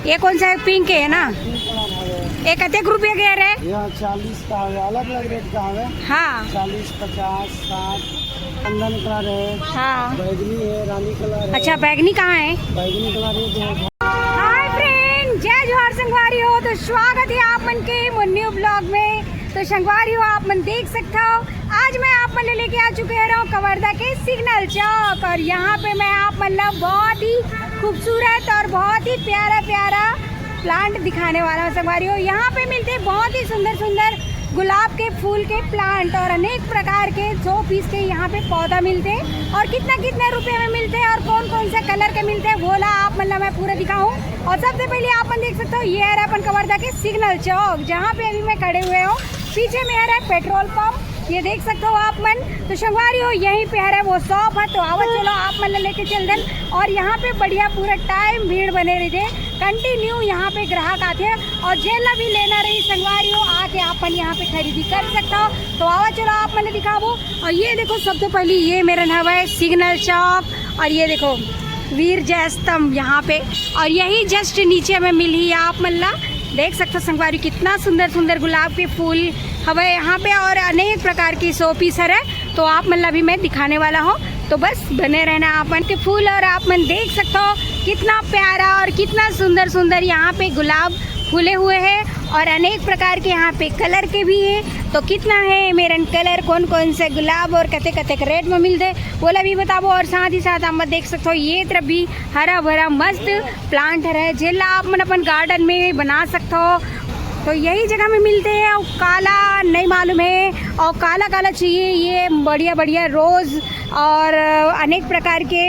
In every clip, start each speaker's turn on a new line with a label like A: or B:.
A: 40 का है, अलग अलग रेट का है।
B: हाँ
A: 40, 50, 60 चंदन कलर है।
B: हाँ
A: बैगनी है, रानी कलर है।
B: अच्छा बैगनी कहाँ है?
A: बैगनी कलर है।
B: हाय फ्रेंड, जय जोहार संगवारी हो। तो स्वागत है आप मन के न्यू ब्लॉग में। तो संगवारी हो आप मन देख सकते हो, आज मैं आप मन लेके आ चुके हैं कवर्धा के सिग्नल चौक। और यहाँ पे मैं आप मतलब बहुत ही खूबसूरत और बहुत ही प्यारा प्यारा प्लांट दिखाने वाला हूँ संगवारी हो। यहाँ पे मिलते हैं बहुत ही सुंदर सुंदर गुलाब के फूल के प्लांट और अनेक प्रकार के 100 पीस के यहाँ पे पौधा मिलते हैं। और कितने रुपए में मिलते हैं और कौन कौन सा कलर के मिलते हैं वो ला आप मतलब मैं पूरा दिखाऊं। और सबसे पहले आप देख सकते हो ये है अपन कवर्धा के सिग्नल चौक, जहाँ पे अभी मैं खड़े हुए हूँ। पीछे में है पेट्रोल पंप, ये देख सकते हो आप मन। तो संगवारी हो यहीं पे है वो शॉप है। तो आवाज चलो आप मन लेके चल दें। और यहाँ पे बढ़िया पूरा टाइम भीड़ बने रही, कंटिन्यू यहाँ पे ग्राहक आते हैं। और जेला भी लेना रही संगवारी हो आके अपन यहाँ पे खरीदी कर सकता हो। तो आवाज चलो आप मैंने दिखाओ। और ये देखो सबसे पहले ये मेरा नाम है सिग्नल चौक। और ये देखो वीर जय स्तंभ यहाँ पे, और यही जस्ट नीचे में मिली आप मल्ला देख सकते हो संगवारी, कितना सुंदर सुंदर गुलाब के फूल हवा यहाँ पे और अनेक प्रकार की 100 पीस है। तो आप मतलब भी मैं दिखाने वाला हूँ, तो बस बने रहना आप मन के फूल। और आप मन देख सकते हो कितना प्यारा और कितना सुंदर सुंदर यहाँ पे गुलाब फूले हुए हैं। और अनेक प्रकार के यहाँ पे कलर के भी है। तो कितना है मेरन कलर, कौन कौन से गुलाब और कते कते रेट में मिलते बोला भी बताओ। और साथ ही साथ आप देख सकते हो ये तरफ भी हरा भरा मस्त प्लांट है, जिला आप मन अपन गार्डन में बना सकते हो। तो यही जगह में मिलते हैं। और काला नहीं मालूम है और काला काला चाहिए, ये बढ़िया बढ़िया रोज़ और अनेक प्रकार के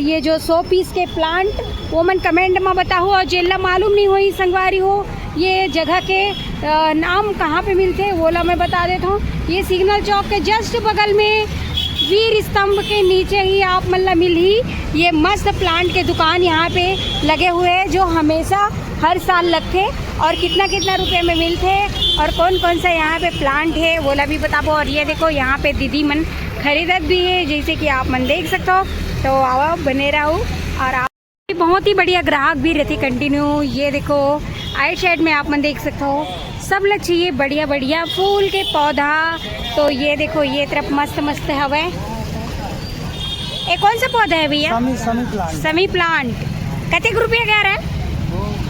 B: ये जो 100 पीस के प्लांट वो मन कमेंट में बताओ। और जिला मालूम नहीं हुई संगवारी हो ये जगह के नाम कहाँ पे मिलते हैं वो ला मैं बता देता हूँ। ये सिग्नल चौक के जस्ट बगल में वीर स्तंभ के नीचे ही आप मतलब मिल ही ये मस्त प्लांट के दुकान यहाँ पे लगे हुए हैं, जो हमेशा हर साल लगते और कितना रुपए में मिलते हैं। और कौन कौन सा यहाँ पे प्लांट है वो ला भी बताओ। और ये देखो यहाँ पे दीदी मन खरीदत भी है, जैसे कि आप मन देख सकते हो। तो आओ बने रहो। और आप बहुत ही बढ़िया ग्राहक भी रहते कंटिन्यू। ये देखो आइट साइड में आप मन देख सकते हो सब लग चाहिए बढ़िया बढ़िया फूल के पौधा। तो ये देखो ये तरफ मस्त मस्त हवा है। ये कौन सा पौधा है भैया? समी प्लांट कते रुपये का है?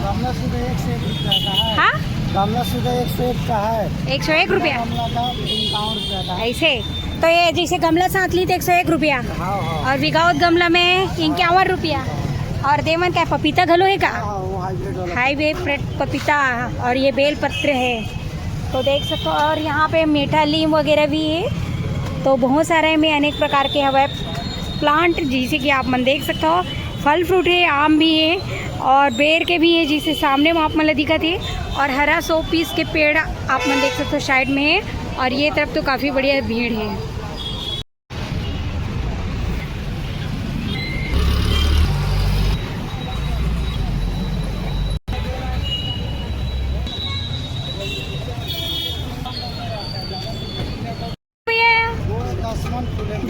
A: गमला सीधा 101 रुपया का है।
B: हाँ
A: गमला सीधा 101 का है।
B: 101 रुपया
A: गमला का 51 रुपया का है।
B: ऐसे? तो ये जैसे गमला साथ ली तो 101 रुपया और विगाउत गमला में 51 रुपया। और देवन का पपीता घलो है का? हाईब्रिड पपीता। और ये बेल पत्र है तो देख सकते हो। और यहाँ पे मीठा नीम वगैरह भी है। तो बहुत सारे में अनेक प्रकार के हवा प्लांट, जैसे कि आप मन देख सकते हो। फल फ्रूट है, आम भी है और बेर के भी है, जिसे सामने में आप मतलब दिखत है। और हरा 100 पीस के पेड़ आप मन देख सकते हो साइड में है। और ये तरफ तो काफ़ी बढ़िया भीड़ है।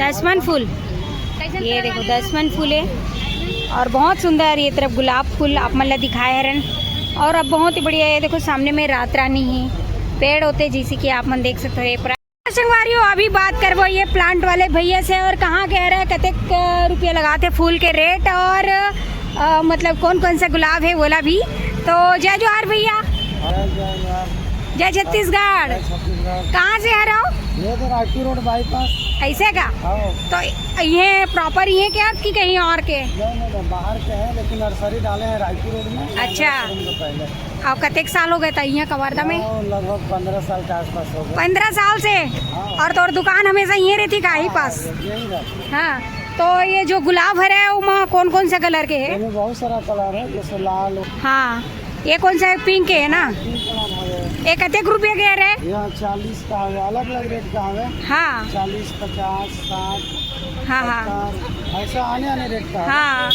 B: दसमन फूल, ये देखो 10 मन फूल है और बहुत सुंदर। ये तरफ गुलाब फूल आप मतलब दिखाए हरन। और अब बहुत ही बढ़िया है, देखो सामने में रात रानी ही पेड़ होते जैसे कि आप मन देख सकते हो। ये संगवारी हो अभी बात करवो ये प्लांट वाले भैया से, और कहाँ कह रहे हैं कते रुपये लगाते फूल के रेट और मतलब कौन कौन सा गुलाब है बोला भी। तो जय जोहार भैया। जय छत्तीसगढ़। कहाँ से आ रहा हो?
A: ये तो रायपुर रोड बाईपास।
B: ऐसे का? तो ये प्रॉपर ये क्या आपकी कहीं और के?
A: नहीं बाहर के हैं, लेकिन नर्सरी डाले हैं रायपुर रोड में।
B: अच्छा।
A: पहले
B: आप कतेक साल हो गए था यहाँ कवर्धा में?
A: लगभग 15 साल के आसपास हो गए।
B: 15 साल से? और तो दुकान हमेशा यहीं रहती का ही पास? हाँ। तो ये जो गुलाब है वो कौन कौन से कलर के है?
A: बहुत सारा कलर है, जैसे लाल। हाँ
B: ये कौन सा है? पिंक है ना? ये कते रुपये के है?
A: 40 का है, अलग अलग रेट का है।
B: हाँ
A: 40, 50, 60
B: हाँ
A: ऐसा आने रेट का है।
B: हाँ।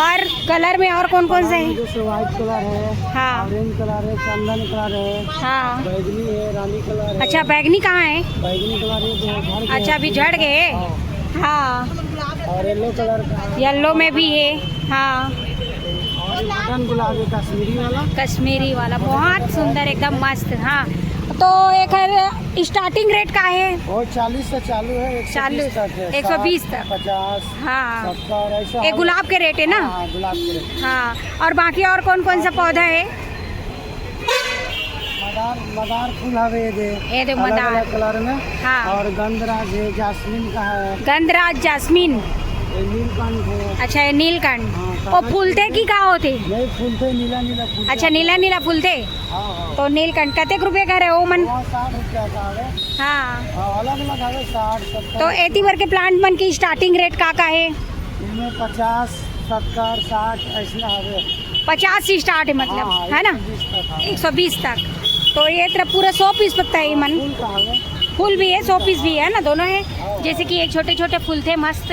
B: और कलर में और कौन कौन से है?
A: जैसे व्हाइट कलर है,
B: हाँ
A: ऑरेंज कलर है, चंदन कलर है,
B: हाँ
A: बैगनी है, रानी कलर है।
B: अच्छा बैगनी कहाँ है?
A: बैगनी कलर है।
B: अच्छा अभी झड़ गए। हाँ
A: और येलो कलर का।
B: येलो में भी है। हाँ
A: बटन गुलाब है कश्मीरी वाला।
B: कश्मीरी वाला बहुत सुंदर एकदम मस्त। हाँ तो एक स्टार्टिंग रेट का है?
A: वो 40 से चालू है,
B: 40
A: तक है,
B: 120 तक,
A: 50,
B: हाँ
A: 70 ऐसा।
B: ये गुलाब के रेट है ना?
A: हाँ गुलाब के रेट।
B: हाँ और बाकी और कौन कौन सा पौधा है?
A: मदार फूल है
B: ये दे मदार
A: कलर में।
B: हाँ
A: और गंधराज है, जास्मीन का है।
B: गंधराज जास्मीन,
A: ये नीलकंठ है।
B: अच्छा ये नीलकंठ।
A: हाँ,
B: वो फूलते की का होते?
A: नहीं फूलते, नीला नीला फूल।
B: अच्छा नीला नीला फूलते।
A: हाँ हाँ।
B: तो नीलकंठ कतेक रुपये का है वो मन?
A: 60 रुपया का है।
B: हाँ
A: अलग अलग है, 60 70।
B: तो एती भर के प्लांट मन की स्टार्टिंग रेट का है?
A: इनमें 50 70 60 ऐसा है।
B: 50 से स्टार्ट है मतलब,
A: हाँ,
B: है ना?
A: 120 तक
B: 120 तक। तो ये तरफ पूरा 100 पीस पत्ता है मन?
A: फूल का है।
B: फूल भी है, 100 पीस भी है ना, दोनों है। जैसे कि एक छोटे छोटे फूल थे मस्त।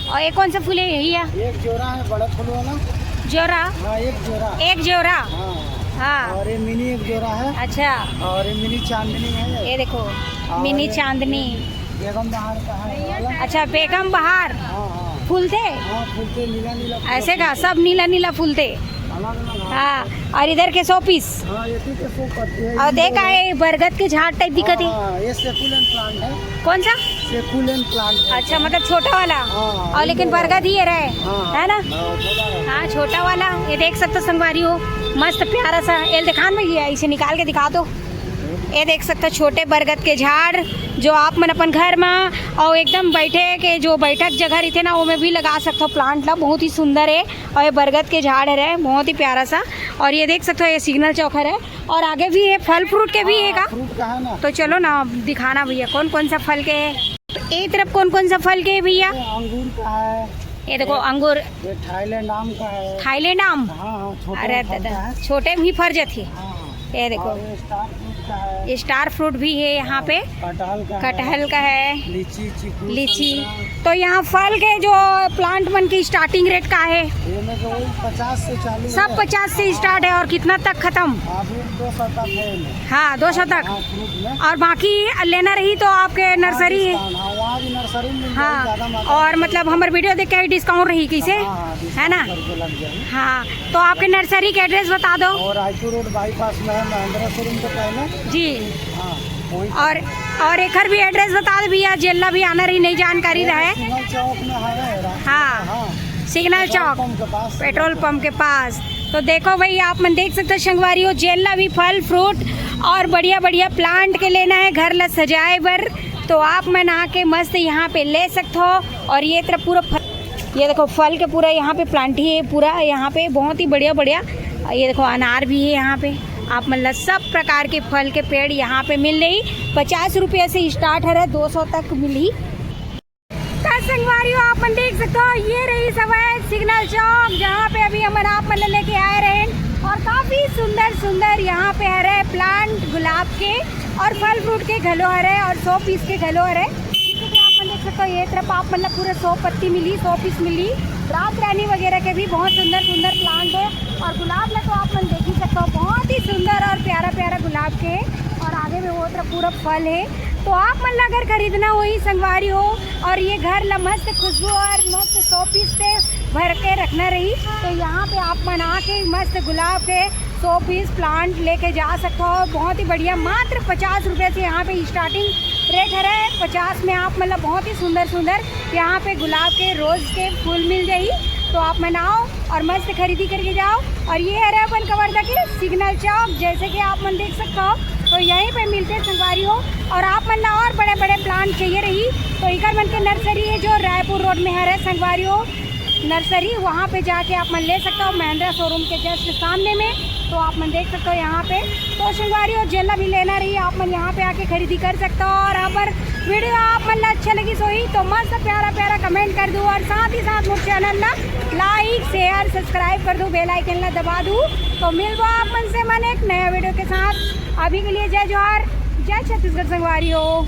B: और एक कौन सा फूल है? यही है
A: एक जोड़ा है बड़ा फूल वाला।
B: जोरा?
A: हाँ एक जोड़ा।
B: एक जोरा।
A: हाँ
B: हाँ
A: और ये मिनी एक जोड़ा है।
B: अच्छा
A: और ये मिनी चांदनी है।
B: ये देखो मिनी चांदनी।
A: बेगम बहार का है वाला।
B: अच्छा बेगम बहार
A: हाँ हाँ
B: फूल थे?
A: हाँ फूलते नीला नीला फूल।
B: ऐसे का सब नीला नीला फूल थे।
A: अलग अलग।
B: हाँ और इधर के 100 पीस।
A: हाँ ये ठीक है, 100 पत्ते हैं।
B: और देखा है बरगद के झाड़ टाइप दिखत है।
A: हाँ, ये सेकुलेंट प्लांट है।
B: कौन सा?
A: सेकुलेंट प्लांट है।
B: अच्छा मतलब छोटा वाला।
A: हाँ,
B: और लेकिन बरगद ही रहे,
A: हाँ,
B: है ना?
A: हाँ, छोटा है।
B: हाँ छोटा वाला। ये देख सकते हो संगवारी हो, मस्त प्यारा सा। एल दिखान में गया, इसे निकाल के दिखा दो। ये देख सकते हो छोटे बरगद के झाड़ जो आप मन अपन घर में और एकदम बैठे के जो बैठक जगह रही थे ना, वो में भी लगा सकते हो प्लांट ला। बहुत ही सुंदर है। और ये बरगद के झाड़ है, बहुत ही प्यारा सा। और ये देख सकते हो ये सिग्नल चौक है। और आगे भी है, फल फ्रूट के भी है का?
A: फ्रूट का है ना।
B: तो चलो ना दिखाना भैया कौन कौन सा फल के है। तो एक तरफ कौन कौन सा फल के है भैया?
A: ये अंगूर का है।
B: ये देखो अंगूर।
A: ये थाईलैंड आम का है।
B: थाईलैंड आम?
A: हाँ हाँ छोटे
B: अरे
A: फल का है।
B: छोटे भी फर्ज थे।
A: हाँ,
B: ये देखो
A: और ये स्टार फ्रूट का है।
B: ये स्टार फ्रूट भी है यहाँ पे।
A: कटहल का है।
B: कटहल का है,
A: लीची चीकू
B: लीची।
A: संतरा।
B: तो यहाँ फल के जो प्लांट मन की स्टार्टिंग रेट का है?
A: ये में तो वही 50 से चालू
B: सब
A: है।
B: 50 से स्टार्ट है। और कितना तक खत्म?
A: अभी 200 तक है इनमें।
B: हाँ 200 तक।
A: हाँ, फ्रूट में।
B: और बाकी लेना रही तो आपके नर्सरी है?
A: हाँ वहाँ भी नर्सरी में ज़्यादा
B: हाँ
A: मात्रा
B: और मतलब हमारे वीडियो देख के डिस्काउंट रही कैसे,
A: हाँ,
B: है ना?
A: करके लग जाए।
B: हाँ तो आपके नर्सरी के एड्रेस बता दो।
A: और रायपुर रोड बाईपास में है, महिंद्रा शोरूम के पहले।
B: जी।
A: हाँ वही।
B: और एक भी एड्रेस बता दो भैया, जेल्ला भी आना रही नहीं जानकारी रहे।
A: सिग्नल चौक में है।
B: हाँ सिग्नल चौक
A: पंप के पास।
B: पेट्रोल पंप के पास। तो देखो भाई आप मन देख सकते हो संगवारी हो, जेल्ला भी फल फ्रूट और बढ़िया बढ़िया प्लांट के लेना है घर ला सजाए बर, तो आप मन आके मस्त यहाँ पे ले सकते हो। और ये तरफ पूरा ये देखो फल के पूरा यहाँ पे प्लांट ही है पूरा, यहाँ पे बहुत ही बढ़िया बढ़िया। ये देखो अनार भी है यहाँ पे। आप मतलब सब प्रकार के फल के पेड़ यहाँ पे मिल रही। 50 रुपये से स्टार्ट है, 200 तक मिली। संगवारी हो आप मन देख सकते हो, ये रही सवाई सिग्नल चौक जहाँ पे अभी हम आप मन लेके आए रहे। और काफ़ी सुंदर सुंदर यहाँ पे है प्लांट गुलाब के और फल फ्रूट के घलो है और 100 पीस के घलो है। आप मन देख सकते हो ये तरफ आप मतलब पूरे 100 पत्ती मिली, 100 पीस मिली। रात रानी वगैरह के भी बहुत सुंदर सुंदर प्लांट है। और गुलाब ला तो आप मन देख ही सकते हो, बहुत ही सुंदर और प्यारा प्यारा गुलाब के। और आगे में वो तरफ पूरा फल है। तो आप मन अगर खरीदना वही संगवारी हो और ये घर ला मस्त खुशबू और मस्त 100 पीस से भर के रखना रही, तो यहाँ पे आप मन आके मस्त गुलाब के 100 पीस प्लांट लेके जा सकते हो। बहुत ही बढ़िया, मात्र 50 रुपये से यहाँ पे स्टार्टिंग रेट है। 50 में आप मतलब बहुत ही सुंदर सुंदर यहाँ पे गुलाब के रोज़ के फूल मिल जाई। तो आप मन आओ और मस्त खरीदी करके जाओ। और ये है अपन कवर्धा के सिग्नल चौक, जैसे कि आप मन देख सकते हो, तो यहीं पे मिलते संगवारी हो। और आप मन और बड़े बड़े प्लांट चाहिए रही तो इकर मन के नर्सरी है जो रायपुर रोड में है संगवारी हो नर्सरी, वहाँ पे जाके आप मन ले सकते हो, महिंद्रा शोरूम के जस्ट सामने में। तो आप मन देख सकते हो यहाँ पे। तो संगवारी हो जेल्ला भी लेना रही आप मन यहाँ पे आके खरीदी कर सकते हो। और अगर वीडियो आप मन अच्छा लगी सोई तो मस्त प्यारा प्यारा कमेंट कर दो और साथ ही साथ मुझे चैनल ला लाइक शेयर सब्सक्राइब कर दो, बेल आइकन ला दबा दूँ। तो मिल आप मन से मन एक नया वीडियो के साथ। अभी के लिए जय जोहार, जय छत्तीसगढ़ संगवारी हो।